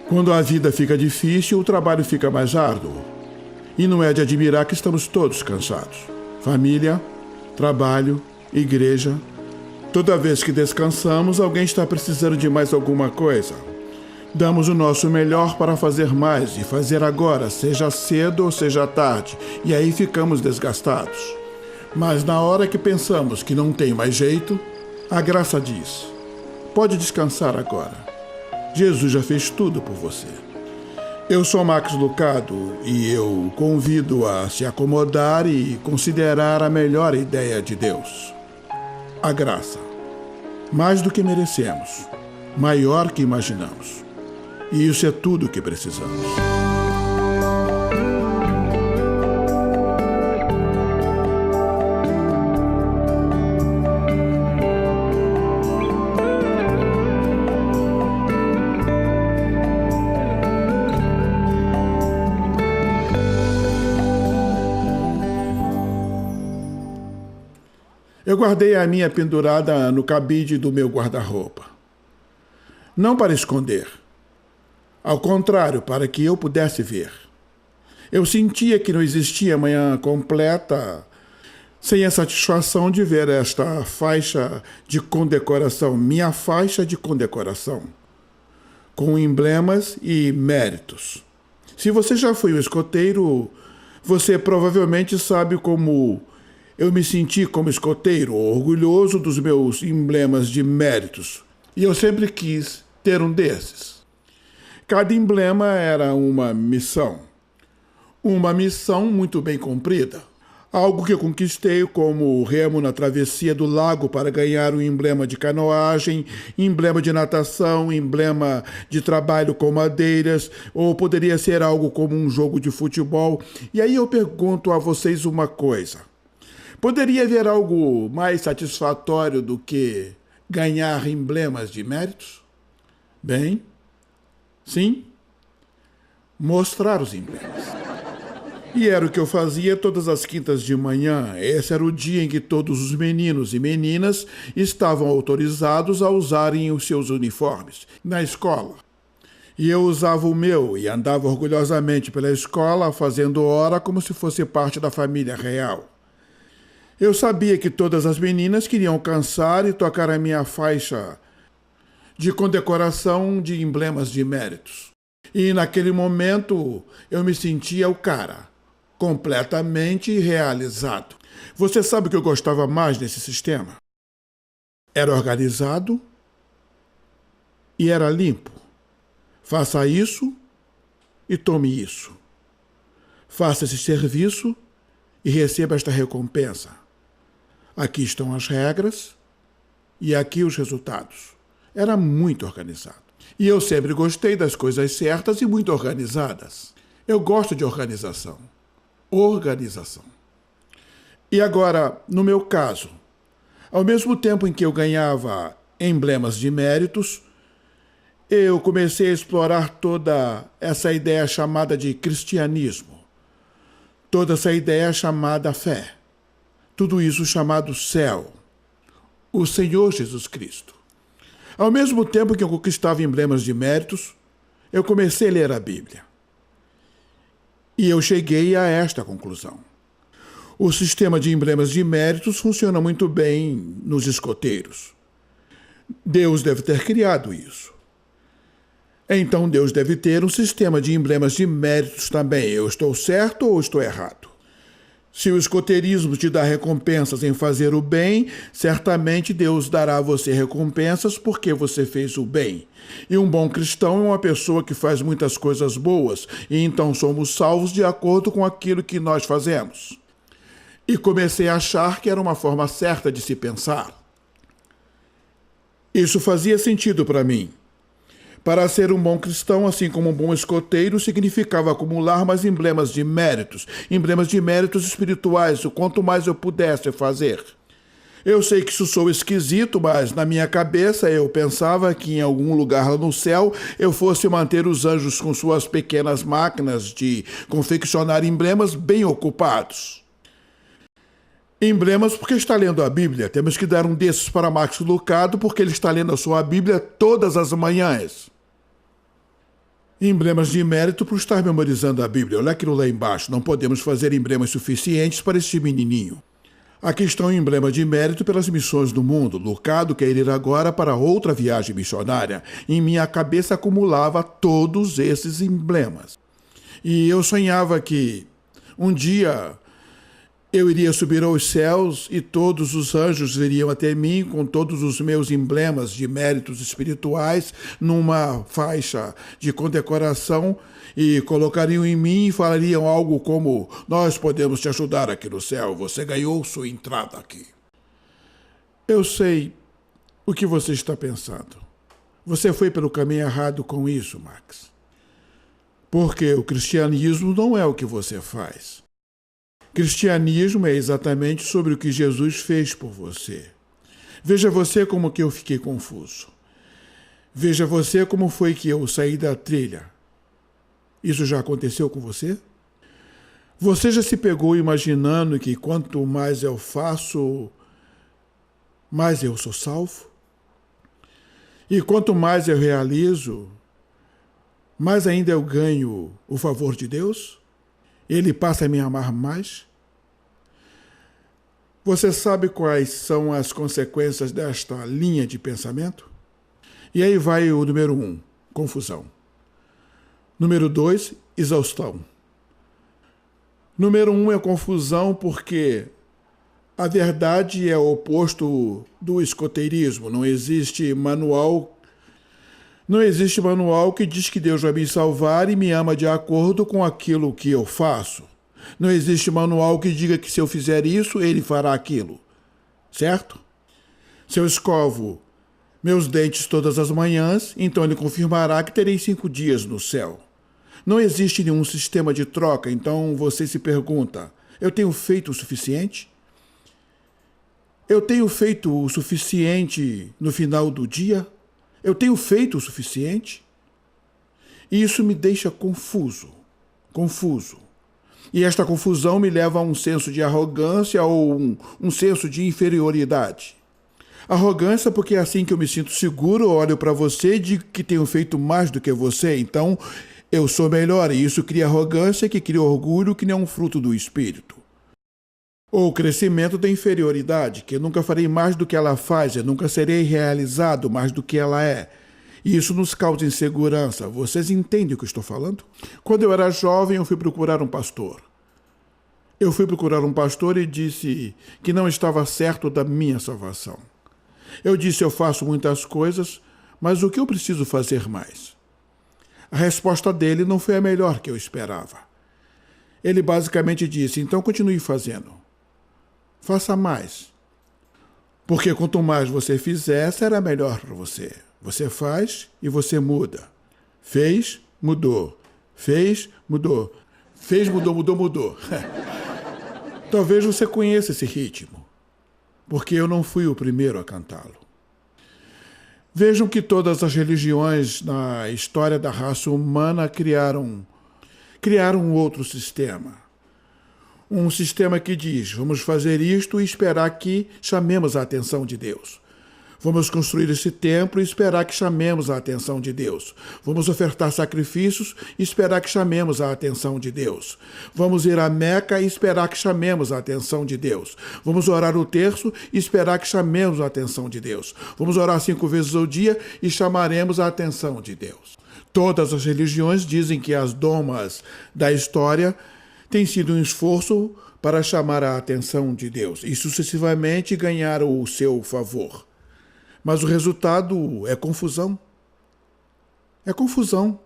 Quando a vida fica difícil, o trabalho fica mais árduo. E não é de admirar que estamos todos cansados. Família, trabalho, igreja. Toda vez que descansamos, alguém está precisando de mais alguma coisa. Damos o nosso melhor para fazer mais e fazer agora, seja cedo ou seja tarde, e aí ficamos desgastados. Mas na hora que pensamos que não tem mais jeito, a graça diz: pode descansar agora. Jesus já fez tudo por você. Eu sou Max Lucado e eu convido a se acomodar e considerar a melhor ideia de Deus. A graça. Mais do que merecemos, maior que imaginamos. E isso é tudo o que precisamos. Eu guardei a minha pendurada no cabide do meu guarda-roupa. Não para esconder. Ao contrário, para que eu pudesse ver. Eu sentia que não existia manhã completa sem a satisfação de ver esta faixa de condecoração, minha faixa de condecoração, com emblemas e méritos. Se você já foi um escoteiro, você provavelmente sabe como eu me senti como escoteiro, orgulhoso dos meus emblemas de méritos. E eu sempre quis ter um desses. Cada emblema era uma missão. Uma missão muito bem cumprida. Algo que eu conquistei como remo na travessia do lago para ganhar um emblema de canoagem, emblema de natação, emblema de trabalho com madeiras, ou poderia ser algo como um jogo de futebol. E aí eu pergunto a vocês uma coisa. Poderia haver algo mais satisfatório do que ganhar emblemas de méritos? Bem, sim, mostrar os emblemas. E era o que eu fazia todas as quintas de manhã. Esse era o dia em que todos os meninos e meninas estavam autorizados a usarem os seus uniformes na escola. E eu usava o meu e andava orgulhosamente pela escola, fazendo hora como se fosse parte da família real. Eu sabia que todas as meninas queriam alcançar e tocar a minha faixa de condecoração de emblemas de méritos. E naquele momento eu me sentia o cara, completamente realizado. Você sabe o que eu gostava mais desse sistema? Era organizado e era limpo. Faça isso e tome isso. Faça esse serviço e receba esta recompensa. Aqui estão as regras e aqui os resultados. Era muito organizado. E eu sempre gostei das coisas certas e muito organizadas. Eu gosto de organização. Organização. E agora, no meu caso, ao mesmo tempo em que eu ganhava emblemas de méritos, eu comecei a explorar toda essa ideia chamada de cristianismo. Toda essa ideia chamada fé. Tudo isso chamado céu, o Senhor Jesus Cristo. Ao mesmo tempo que eu conquistava emblemas de méritos, eu comecei a ler a Bíblia. E eu cheguei a esta conclusão. O sistema de emblemas de méritos funciona muito bem nos escoteiros. Deus deve ter criado isso. Então Deus deve ter um sistema de emblemas de méritos também. Eu estou certo ou estou errado? Se o escoteirismo te dá recompensas em fazer o bem, certamente Deus dará a você recompensas porque você fez o bem. E um bom cristão é uma pessoa que faz muitas coisas boas, e então somos salvos de acordo com aquilo que nós fazemos. E comecei a achar que era uma forma certa de se pensar. Isso fazia sentido para mim. Para ser um bom cristão, assim como um bom escoteiro, significava acumular mais emblemas de méritos espirituais, o quanto mais eu pudesse fazer. Eu sei que isso sou esquisito, mas na minha cabeça eu pensava que em algum lugar lá no céu eu fosse manter os anjos com suas pequenas máquinas de confeccionar emblemas bem ocupados. Emblemas porque está lendo a Bíblia. Temos que dar um desses para Max Lucado porque ele está lendo a sua Bíblia todas as manhãs. Emblemas de mérito por estar memorizando a Bíblia. Olha aquilo lá embaixo. Não podemos fazer emblemas suficientes para este menininho. Aqui está um emblema de mérito pelas missões do mundo. Lucado quer ir agora para outra viagem missionária. Em minha cabeça acumulava todos esses emblemas. E eu sonhava que um dia eu iria subir aos céus e todos os anjos viriam até mim com todos os meus emblemas de méritos espirituais numa faixa de condecoração e colocariam em mim e falariam algo como: nós podemos te ajudar aqui no céu, você ganhou sua entrada aqui. Eu sei o que você está pensando. Você foi pelo caminho errado com isso, Max. Porque o cristianismo não é o que você faz. Cristianismo é exatamente sobre o que Jesus fez por você. Veja você como que eu fiquei confuso. Veja você como foi que eu saí da trilha. Isso já aconteceu com você? Você já se pegou imaginando que quanto mais eu faço, mais eu sou salvo? E quanto mais eu realizo, mais ainda eu ganho o favor de Deus? Ele passa a me amar mais? Você sabe quais são as consequências desta linha de pensamento? E aí vai o número 1, confusão. Número 2, exaustão. Número 1 é confusão porque a verdade é o oposto do escoteirismo. Não existe manual que diz que Deus vai me salvar e me ama de acordo com aquilo que eu faço. Não existe manual que diga que se eu fizer isso, ele fará aquilo. Certo? Se eu escovo meus dentes todas as manhãs, então ele confirmará que terei 5 dias no céu. Não existe nenhum sistema de troca, então você se pergunta: eu tenho feito o suficiente? Eu tenho feito o suficiente no final do dia? Eu tenho feito o suficiente? E isso me deixa confuso. E esta confusão me leva a um senso de arrogância ou um senso de inferioridade. Arrogância porque é assim que eu me sinto seguro, olho para você e digo que tenho feito mais do que você, então eu sou melhor, e isso cria arrogância, que cria orgulho, que não é um fruto do espírito. Ou crescimento da inferioridade, que eu nunca farei mais do que ela faz, eu nunca serei realizado mais do que ela é. E isso nos causa insegurança. Vocês entendem o que eu estou falando? Quando eu era jovem, eu fui procurar um pastor. Eu fui procurar um pastor e disse que não estava certo da minha salvação. Eu disse: eu faço muitas coisas, mas o que eu preciso fazer mais? A resposta dele não foi a melhor que eu esperava. Ele basicamente disse: então continue fazendo. Faça mais. Porque quanto mais você fizer, será melhor para você. Você faz e você muda. Fez, mudou. Fez, mudou. Fez, mudou, mudou, mudou. Talvez você conheça esse ritmo, porque eu não fui o primeiro a cantá-lo. Vejam que todas as religiões na história da raça humana criaram um outro sistema. Um sistema que diz: vamos fazer isto e esperar que chamemos a atenção de Deus. Vamos construir esse templo e esperar que chamemos a atenção de Deus. Vamos ofertar sacrifícios e esperar que chamemos a atenção de Deus. Vamos ir a Meca e esperar que chamemos a atenção de Deus. Vamos orar o terço e esperar que chamemos a atenção de Deus. Vamos orar 5 vezes ao dia e chamaremos a atenção de Deus. Todas as religiões dizem que as domas da história têm sido um esforço para chamar a atenção de Deus e sucessivamente ganhar o seu favor. Mas o resultado é confusão. É confusão.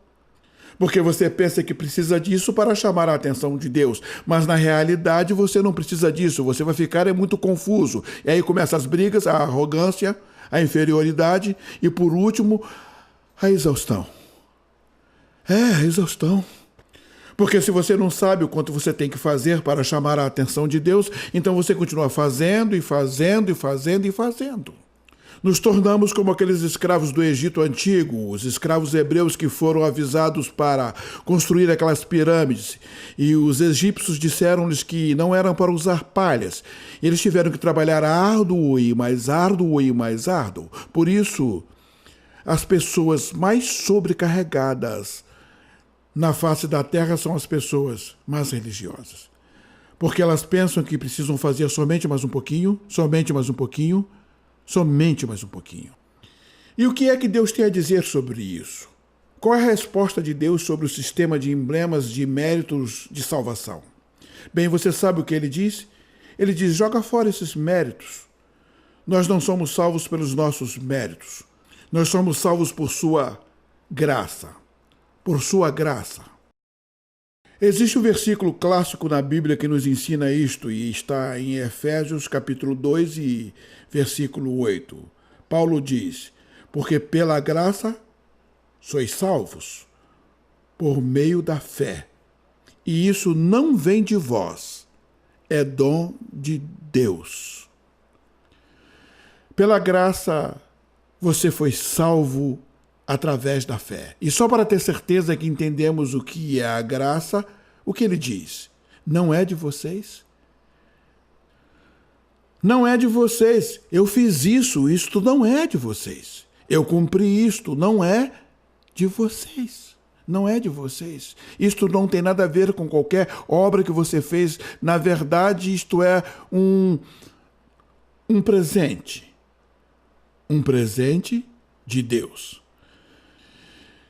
Porque você pensa que precisa disso para chamar a atenção de Deus. Mas na realidade você não precisa disso. Você vai ficar muito confuso. E aí começam as brigas, a arrogância, a inferioridade e, por último, a exaustão. A exaustão. Porque se você não sabe o quanto você tem que fazer para chamar a atenção de Deus, então você continua fazendo e fazendo e fazendo e fazendo. Nos tornamos como aqueles escravos do Egito Antigo, os escravos hebreus que foram avisados para construir aquelas pirâmides. E os egípcios disseram-lhes que não eram para usar palhas. Eles tiveram que trabalhar árduo e mais árduo e mais árduo. Por isso, as pessoas mais sobrecarregadas na face da terra são as pessoas mais religiosas. Porque elas pensam que precisam fazer somente mais um pouquinho, somente mais um pouquinho, somente mais um pouquinho. E o que é que Deus tem a dizer sobre isso? Qual é a resposta de Deus sobre o sistema de emblemas de méritos de salvação? Bem, você sabe o que ele diz? Ele diz, joga fora esses méritos. Nós não somos salvos pelos nossos méritos. Nós somos salvos por sua graça. Por sua graça. Existe um versículo clássico na Bíblia que nos ensina isto, e está em Efésios capítulo 2 e versículo 8. Paulo diz, porque pela graça sois salvos, por meio da fé. E isso não vem de vós, é dom de Deus. Pela graça você foi salvo através da fé. E só para ter certeza que entendemos o que é a graça, o que ele diz? Não é de vocês? Não é de vocês. Eu fiz isso, isto não é de vocês. Eu cumpri isto, não é de vocês. Não é de vocês. Isto não tem nada a ver com qualquer obra que você fez. Na verdade, isto é um presente. Um presente de Deus.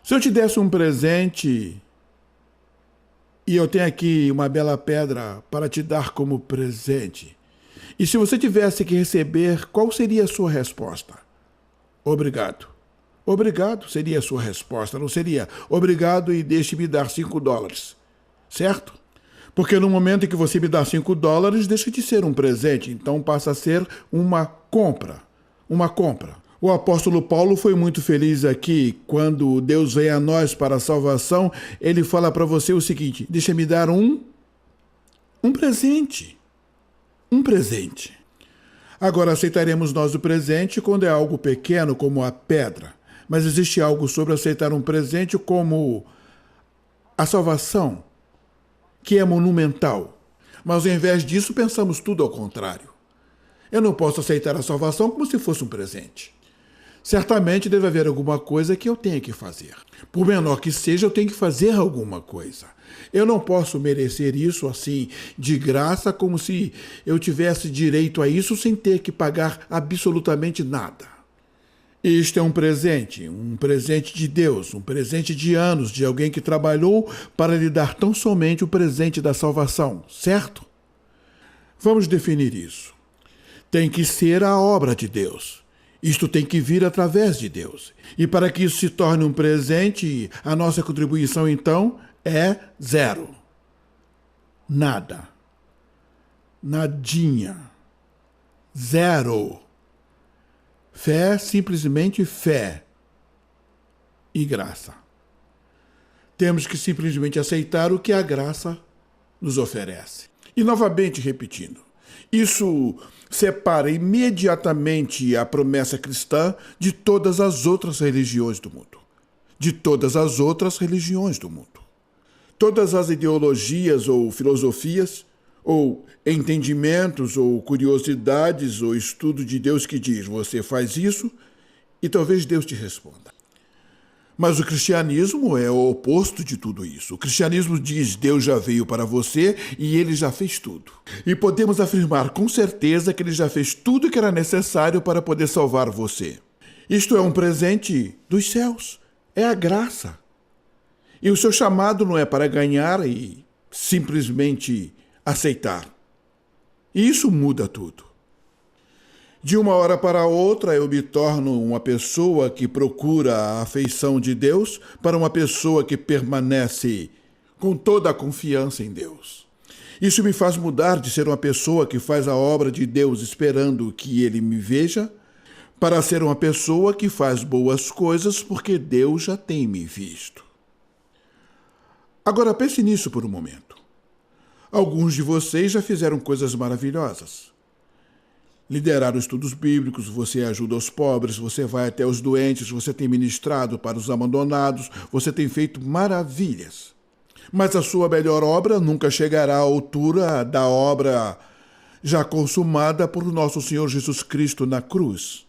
Se eu te desse um presente e eu tenho aqui uma bela pedra para te dar como presente, e se você tivesse que receber, qual seria a sua resposta? Obrigado. Obrigado seria a sua resposta, não seria obrigado e deixe-me dar $5, certo? Porque no momento em que você me dá $5, deixa de ser um presente, então passa a ser uma compra. Uma compra. O apóstolo Paulo foi muito feliz aqui. Quando Deus vem a nós para a salvação, ele fala para você o seguinte, deixa-me dar um presente. Um presente. Agora, aceitaremos nós o presente quando é algo pequeno, como a pedra. Mas existe algo sobre aceitar um presente como a salvação, que é monumental. Mas ao invés disso, pensamos tudo ao contrário. Eu não posso aceitar a salvação como se fosse um presente. Certamente deve haver alguma coisa que eu tenha que fazer. Por menor que seja, eu tenho que fazer alguma coisa. Eu não posso merecer isso assim, de graça, como se eu tivesse direito a isso sem ter que pagar absolutamente nada. Isto é um presente de Deus, um presente de anos, de alguém que trabalhou para lhe dar tão somente o presente da salvação, certo? Vamos definir isso. Tem que ser a obra de Deus. Isto tem que vir através de Deus. E para que isso se torne um presente, a nossa contribuição, então, é zero. Nada. Nadinha. Zero. Fé, simplesmente fé. E graça. Temos que simplesmente aceitar o que a graça nos oferece. E novamente repetindo, isso separa imediatamente a promessa cristã de todas as outras religiões do mundo. De todas as outras religiões do mundo. Todas as ideologias ou filosofias, ou entendimentos, ou curiosidades, ou estudo de Deus que diz, você faz isso, e talvez Deus te responda. Mas o cristianismo é o oposto de tudo isso. O cristianismo diz, Deus já veio para você e ele já fez tudo. E podemos afirmar com certeza que ele já fez tudo que era necessário para poder salvar você. Isto é um presente dos céus. É a graça. E o seu chamado não é para ganhar e simplesmente aceitar. E isso muda tudo. De uma hora para outra, eu me torno uma pessoa que procura a afeição de Deus para uma pessoa que permanece com toda a confiança em Deus. Isso me faz mudar de ser uma pessoa que faz a obra de Deus esperando que Ele me veja, para ser uma pessoa que faz boas coisas porque Deus já tem me visto. Agora pense nisso por um momento. Alguns de vocês já fizeram coisas maravilhosas. liderar os estudos bíblicos, você ajuda os pobres, você vai até os doentes, você tem ministrado para os abandonados, você tem feito maravilhas. Mas a sua melhor obra nunca chegará à altura da obra já consumada por nosso Senhor Jesus Cristo na cruz.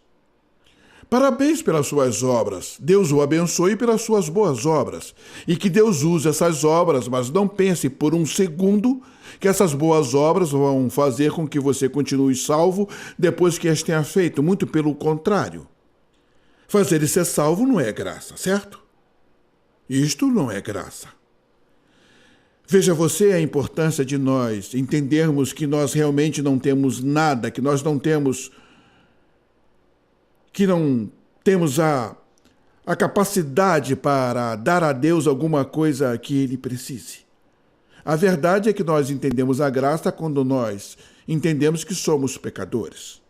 Parabéns pelas suas obras. Deus o abençoe pelas suas boas obras. E que Deus use essas obras, mas não pense por um segundo que essas boas obras vão fazer com que você continue salvo depois que as tenha feito. Muito pelo contrário. Fazer e ser salvo não é graça, certo? Isto não é graça. Veja você a importância de nós entendermos que nós realmente não temos nada, que nós não temos a capacidade para dar a Deus alguma coisa que Ele precise. A verdade é que nós entendemos a graça quando nós entendemos que somos pecadores.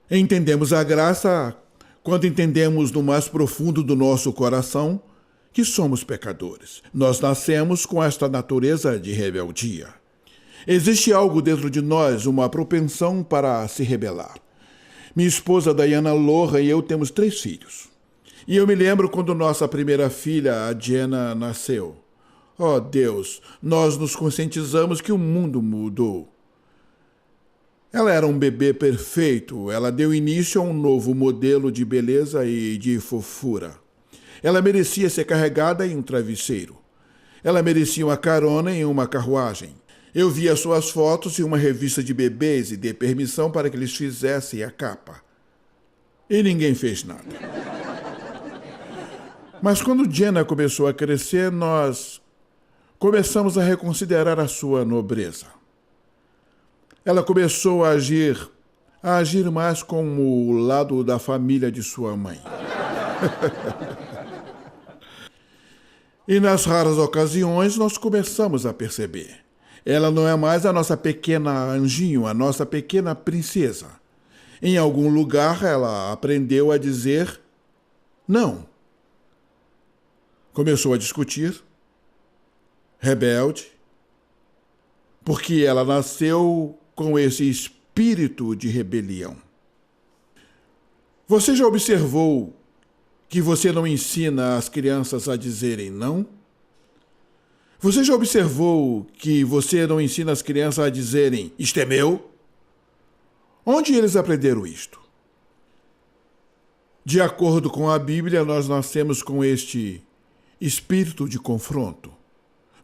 Entendemos a graça quando entendemos no mais profundo do nosso coração que somos pecadores. Nós nascemos com esta natureza de rebeldia. Existe algo dentro de nós, uma propensão para se rebelar. Minha esposa, Diana Lohan, e eu temos 3 filhos. E eu me lembro quando nossa primeira filha, a Jenna, nasceu. Oh Deus, nós nos conscientizamos que o mundo mudou. Ela era um bebê perfeito, ela deu início a um novo modelo de beleza e de fofura. Ela merecia ser carregada em um travesseiro. Ela merecia uma carona em uma carruagem. Eu via suas fotos em uma revista de bebês e dei permissão para que eles fizessem a capa. E ninguém fez nada. Mas quando Jenna começou a crescer, nós começamos a reconsiderar a sua nobreza. Ela começou a agir mais como o lado da família de sua mãe. E nas raras ocasiões nós começamos a perceber. Ela não é mais a nossa pequena anjinho, a nossa pequena princesa. Em algum lugar ela aprendeu a dizer não. Começou a discutir, rebelde, porque ela nasceu com esse espírito de rebelião. Você já observou que você não ensina as crianças a dizerem não? Você já observou que você não ensina as crianças a dizerem isto é meu? Onde eles aprenderam isto? De acordo com a Bíblia, nós nascemos com este espírito de confronto,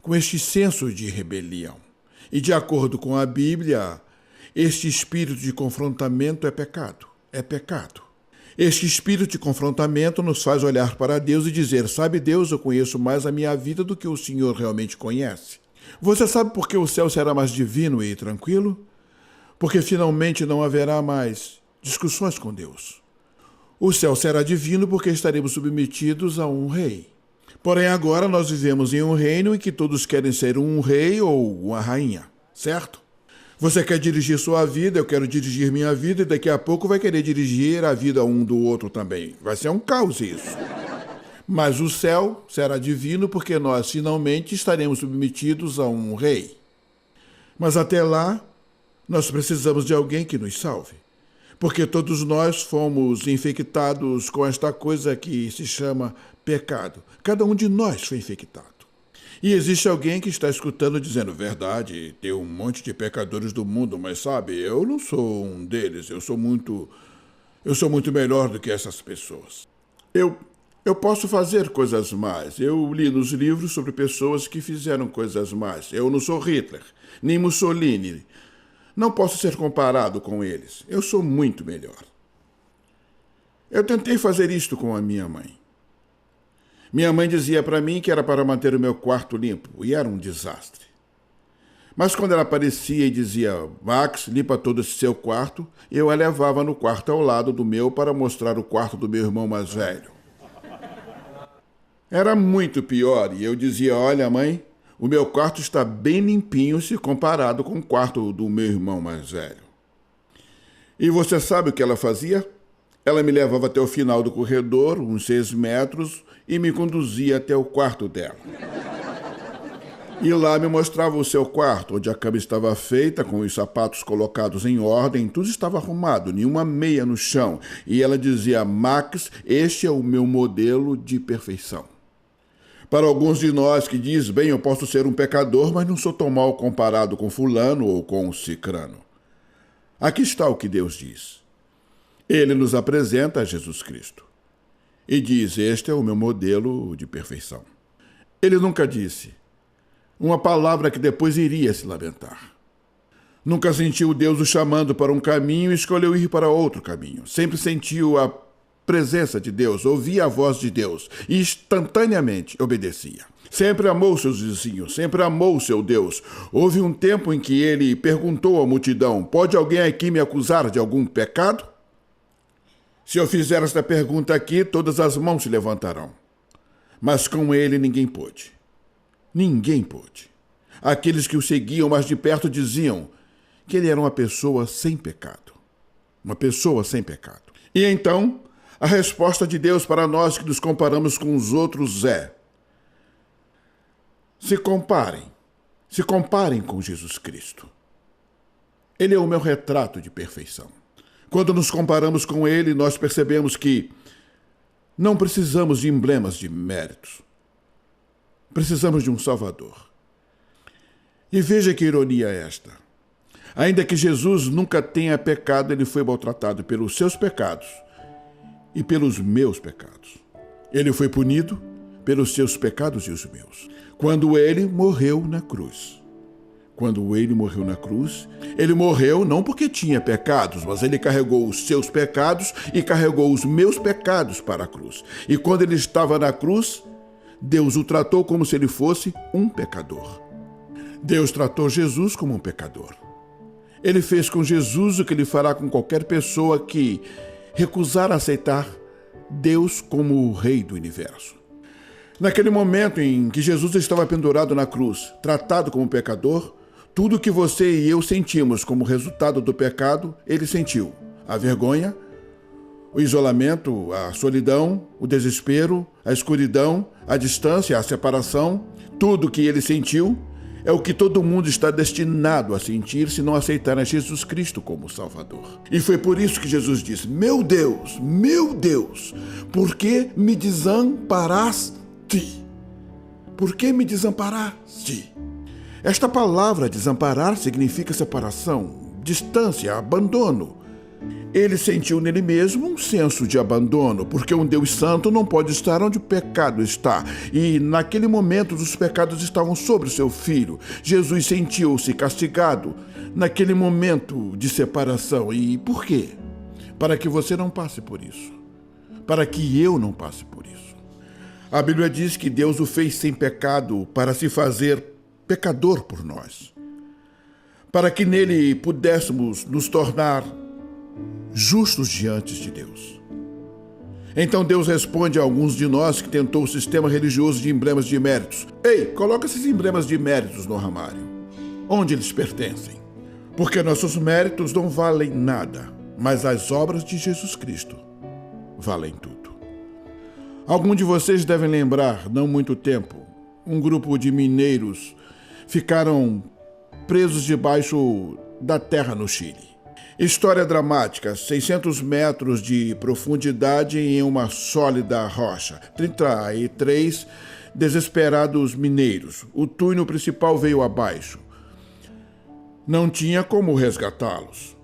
com este senso de rebelião. E de acordo com a Bíblia, este espírito de confrontamento é pecado. É pecado. Este espírito de confrontamento nos faz olhar para Deus e dizer, sabe Deus, eu conheço mais a minha vida do que o Senhor realmente conhece. Você sabe por que o céu será mais divino e tranquilo? Porque finalmente não haverá mais discussões com Deus. O céu será divino porque estaremos submetidos a um rei. Porém agora nós vivemos em um reino em que todos querem ser um rei ou uma rainha, certo? Você quer dirigir sua vida, eu quero dirigir minha vida, e daqui a pouco vai querer dirigir a vida um do outro também. Vai ser um caos isso. Mas o céu será divino porque nós finalmente estaremos submetidos a um rei. Mas até lá, nós precisamos de alguém que nos salve. Porque todos nós fomos infectados com esta coisa que se chama pecado. Cada um de nós foi infectado. E existe alguém que está escutando dizendo, verdade, tem um monte de pecadores do mundo, mas sabe, eu não sou um deles, eu sou muito melhor do que essas pessoas. Eu posso fazer coisas más. Eu li nos livros sobre pessoas que fizeram coisas más. Eu não sou Hitler, nem Mussolini. Não posso ser comparado com eles. Eu sou muito melhor. Eu tentei fazer isto com a minha mãe. Minha mãe dizia para mim que era para manter o meu quarto limpo, e era um desastre. Mas quando ela aparecia e dizia, Max, limpa todo esse seu quarto, eu a levava no quarto ao lado do meu para mostrar o quarto do meu irmão mais velho. Era muito pior, e eu dizia, olha mãe, o meu quarto está bem limpinho se comparado com o quarto do meu irmão mais velho. E você sabe o que ela fazia? Ela me levava até o final do corredor, uns 6 metros, e me conduzia até o quarto dela. E lá me mostrava o seu quarto, onde a cama estava feita, com os sapatos colocados em ordem, tudo estava arrumado, nenhuma meia no chão. E ela dizia: Max, este é o meu modelo de perfeição. Para alguns de nós que diz: bem, eu posso ser um pecador, mas não sou tão mal comparado com fulano ou com cicrano. Aqui está o que Deus diz. Ele nos apresenta a Jesus Cristo e diz: este é o meu modelo de perfeição. Ele nunca disse uma palavra que depois iria se lamentar. Nunca sentiu Deus o chamando para um caminho e escolheu ir para outro caminho. Sempre sentiu a presença de Deus, ouvia a voz de Deus e instantaneamente obedecia. Sempre amou seus vizinhos, sempre amou seu Deus. Houve um tempo em que ele perguntou à multidão: pode alguém aqui me acusar de algum pecado? Se eu fizer esta pergunta aqui, todas as mãos se levantarão. Mas com ele ninguém pôde. Ninguém pôde. Aqueles que o seguiam mais de perto diziam que ele era uma pessoa sem pecado. Uma pessoa sem pecado. E então, a resposta de Deus para nós que nos comparamos com os outros é: se comparem com Jesus Cristo. Ele é o meu retrato de perfeição. Quando nos comparamos com ele, nós percebemos que não precisamos de emblemas de méritos. Precisamos de um Salvador. E veja que ironia é esta. Ainda que Jesus nunca tenha pecado, ele foi maltratado pelos seus pecados e pelos meus pecados. Ele foi punido pelos seus pecados e os meus. Quando ele morreu na cruz. Ele morreu não porque tinha pecados, mas ele carregou os seus pecados e carregou os meus pecados para a cruz. E quando ele estava na cruz, Deus o tratou como se ele fosse um pecador. Deus tratou Jesus como um pecador. Ele fez com Jesus o que ele fará com qualquer pessoa que recusar aceitar Deus como o Rei do Universo. Naquele momento em que Jesus estava pendurado na cruz, tratado como pecador, tudo que você e eu sentimos como resultado do pecado, ele sentiu. A vergonha, o isolamento, a solidão, o desespero, a escuridão, a distância, a separação, tudo que ele sentiu é o que todo mundo está destinado a sentir se não aceitar a Jesus Cristo como Salvador. E foi por isso que Jesus disse: meu Deus, por que me desamparaste? Por que me desamparaste? Esta palavra desamparar significa separação, distância, abandono. Ele sentiu nele mesmo um senso de abandono, porque um Deus santo não pode estar onde o pecado está. E naquele momento os pecados estavam sobre o seu filho. Jesus sentiu-se castigado naquele momento de separação. E por quê? Para que você não passe por isso. Para que eu não passe por isso. A Bíblia diz que Deus o fez sem pecado para se fazer pecador por nós. Para que nele pudéssemos nos tornar justos diante de Deus. Então Deus responde a alguns de nós que tentou o sistema religioso de emblemas de méritos. Ei, coloca esses emblemas de méritos no armário, onde eles pertencem. Porque nossos méritos não valem nada, mas as obras de Jesus Cristo valem tudo. Alguns de vocês devem lembrar, não muito tempo, um grupo de mineiros ficaram presos debaixo da terra no Chile. História dramática: 600 metros de profundidade em uma sólida rocha. 33 desesperados mineiros. O túnel principal veio abaixo. Não tinha como resgatá-los.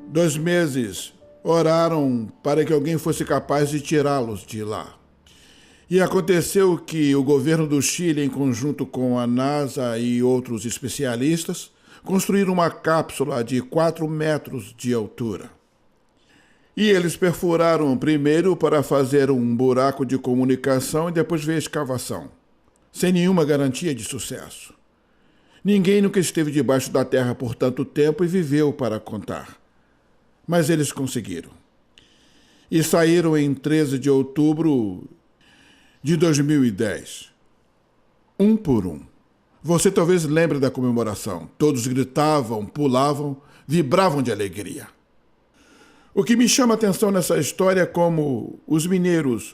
2 meses oraram para que alguém fosse capaz de tirá-los de lá. E aconteceu que o governo do Chile, em conjunto com a NASA e outros especialistas, construíram uma cápsula de 4 metros de altura. E eles perfuraram primeiro para fazer um buraco de comunicação e depois veio a escavação, sem nenhuma garantia de sucesso. Ninguém nunca esteve debaixo da terra por tanto tempo e viveu para contar. Mas eles conseguiram. E saíram em 13 de outubro de 2010, um por um. Você talvez lembre da comemoração. Todos gritavam, pulavam, vibravam de alegria. O que me chama a atenção nessa história é como os mineiros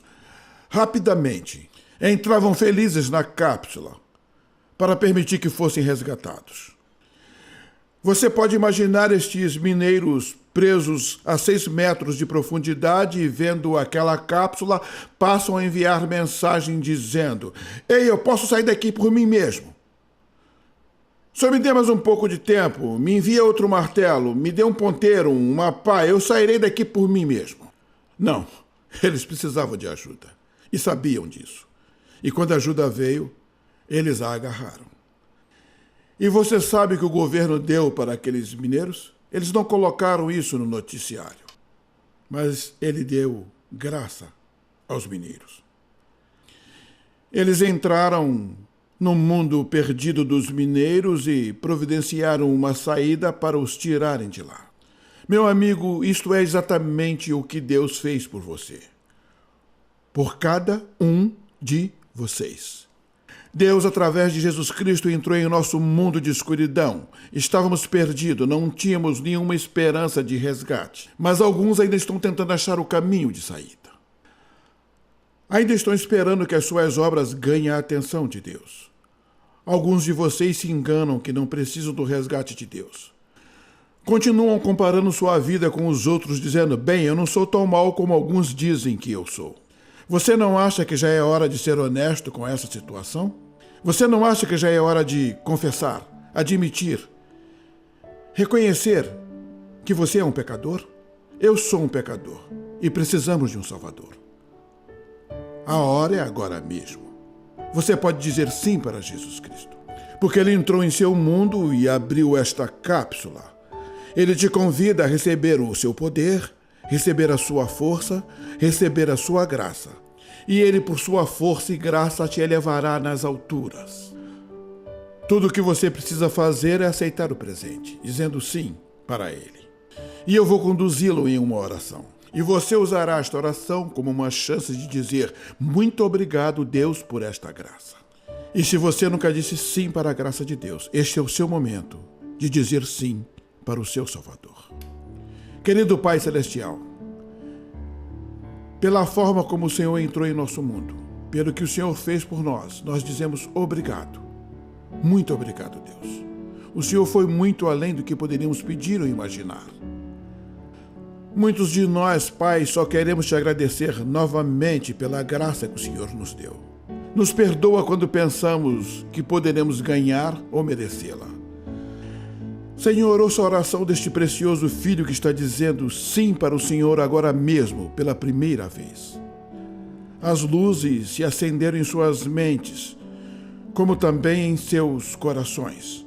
rapidamente entravam felizes na cápsula para permitir que fossem resgatados. Você pode imaginar estes mineiros presos a 6 metros de profundidade e vendo aquela cápsula, passam a enviar mensagem dizendo: "Ei, eu posso sair daqui por mim mesmo. Só me dê mais um pouco de tempo, me envia outro martelo, me dê um ponteiro, uma pá, eu sairei daqui por mim mesmo." Não, eles precisavam de ajuda e sabiam disso. E quando a ajuda veio, eles a agarraram. E você sabe que o governo deu para aqueles mineiros? Eles não colocaram isso no noticiário, mas ele deu graça aos mineiros. Eles entraram no mundo perdido dos mineiros e providenciaram uma saída para os tirarem de lá. Meu amigo, isto é exatamente o que Deus fez por você. Por cada um de vocês. Deus, através de Jesus Cristo, entrou em nosso mundo de escuridão. Estávamos perdidos, não tínhamos nenhuma esperança de resgate. Mas alguns ainda estão tentando achar o caminho de saída. Ainda estão esperando que as suas obras ganhem a atenção de Deus. Alguns de vocês se enganam que não precisam do resgate de Deus. Continuam comparando sua vida com os outros, dizendo: "Bem, eu não sou tão mal como alguns dizem que eu sou." Você não acha que já é hora de ser honesto com essa situação? Você não acha que já é hora de confessar, admitir, reconhecer que você é um pecador? Eu sou um pecador e precisamos de um Salvador. A hora é agora mesmo. Você pode dizer sim para Jesus Cristo, porque Ele entrou em seu mundo e abriu esta cápsula. Ele te convida a receber o seu poder, receber a sua força, receber a sua graça. E Ele, por sua força e graça, te elevará nas alturas. Tudo o que você precisa fazer é aceitar o presente, dizendo sim para Ele. E eu vou conduzi-lo em uma oração. E você usará esta oração como uma chance de dizer: "Muito obrigado, Deus, por esta graça." E se você nunca disse sim para a graça de Deus, este é o seu momento de dizer sim para o seu Salvador. Querido Pai Celestial, pela forma como o Senhor entrou em nosso mundo, pelo que o Senhor fez por nós, nós dizemos obrigado. Muito obrigado, Deus. O Senhor foi muito além do que poderíamos pedir ou imaginar. Muitos de nós, Pai, só queremos te agradecer novamente pela graça que o Senhor nos deu. Nos perdoa quando pensamos que poderemos ganhar ou merecê-la. Senhor, ouça a oração deste precioso filho que está dizendo sim para o Senhor agora mesmo, pela primeira vez. As luzes se acenderam em suas mentes, como também em seus corações.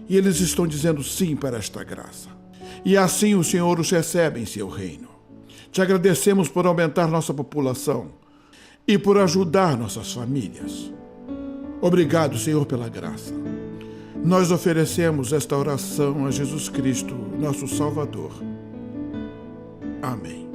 E eles estão dizendo sim para esta graça. E assim o Senhor os recebe em seu reino. Te agradecemos por aumentar nossa população e por ajudar nossas famílias. Obrigado, Senhor, pela graça. Nós oferecemos esta oração a Jesus Cristo, nosso Salvador. Amém.